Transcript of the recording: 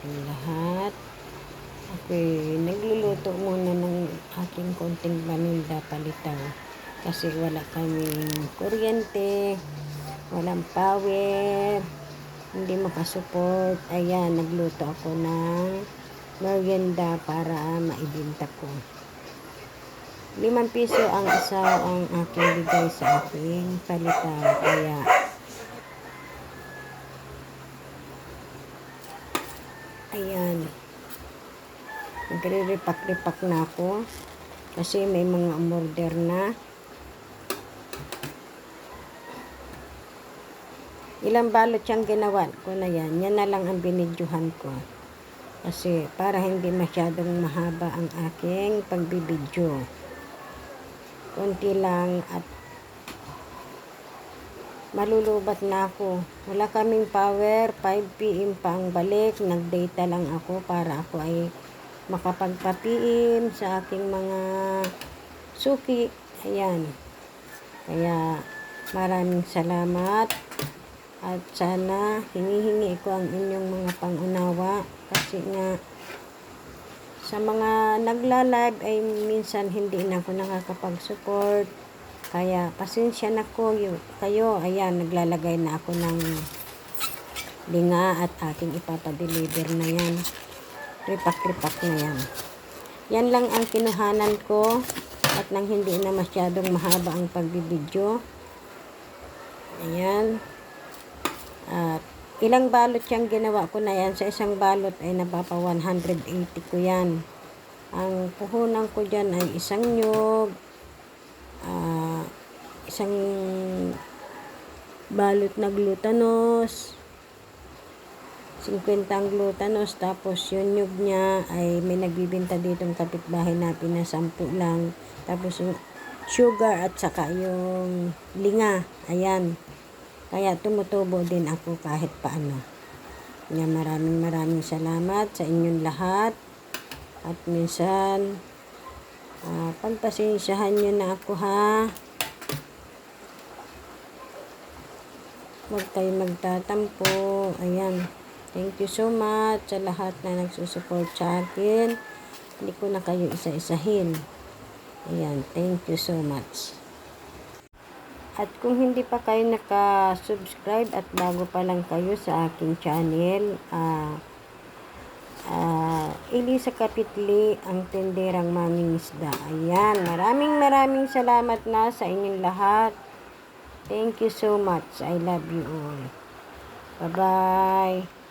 ating lahat. Ako'y nagluluto muna ng aking konting paninda palitaw. Kasi wala kaming kuryente, walang power, hindi makasupport. Ayan, nagluto ako ng merienda para maibenta ko. 5 piso ang isa ang aking bigay sa aking palitaw. Kaya ayan, nagre-repack-repack na ako kasi may mga umorder na. Ilang balot siyang ginawa ko na yan. Yan na lang ang binidyohan ko. Kasi para hindi masyadong mahaba ang aking pagbibidyo. Konti lang at malulubat na ako. Wala kaming power. 5 PM pa ang balik. Nag-data lang ako para ako ay makapagpa-PM sa aking mga suki. Ayan. Kaya maraming salamat. At sana hinihingi ko ang inyong mga pangunawa. Kasi nga sa mga nagla-live ay minsan hindi na ako nakakapag-support. Kaya pasensya na kayo. Ayan, naglalagay na ako ng linga at aking ipapadeliver na yan. Ripak-ripak na yan. Yan lang ang kinuhanan ko. At nang hindi na masyadong mahaba ang pagbibidyo. Ayan. At ilang balot siyang ginawa ko na yan. Sa isang balot ay napapa 180 ko yan. Ang puhunan ko dyan ay isang nyug, isang balot na glutanos, 50 ang glutanos, tapos yung nyug niya ay may nagbibinta dito ng kapitbahay natin na 10 lang. Tapos yung sugar at saka yung linga. Ayan. Kaya tumutubo din ako kahit paano. Kaya maraming salamat sa inyong lahat. At minsan, pagpasensyahan nyo na ako ha. Huwag kayo magtatampo. Ayan. Thank you so much sa lahat na nagsusupport sa akin. Hindi ko na kayo isa-isahin. Ayan. Thank you so much. At kung hindi pa kayo naka-subscribe at bago pa lang kayo sa aking channel, Elisa Kapitli, ang tenderang mangingisda. Ayan, maraming salamat na sa inyong lahat. Thank you so much. I love you all. Bye-bye.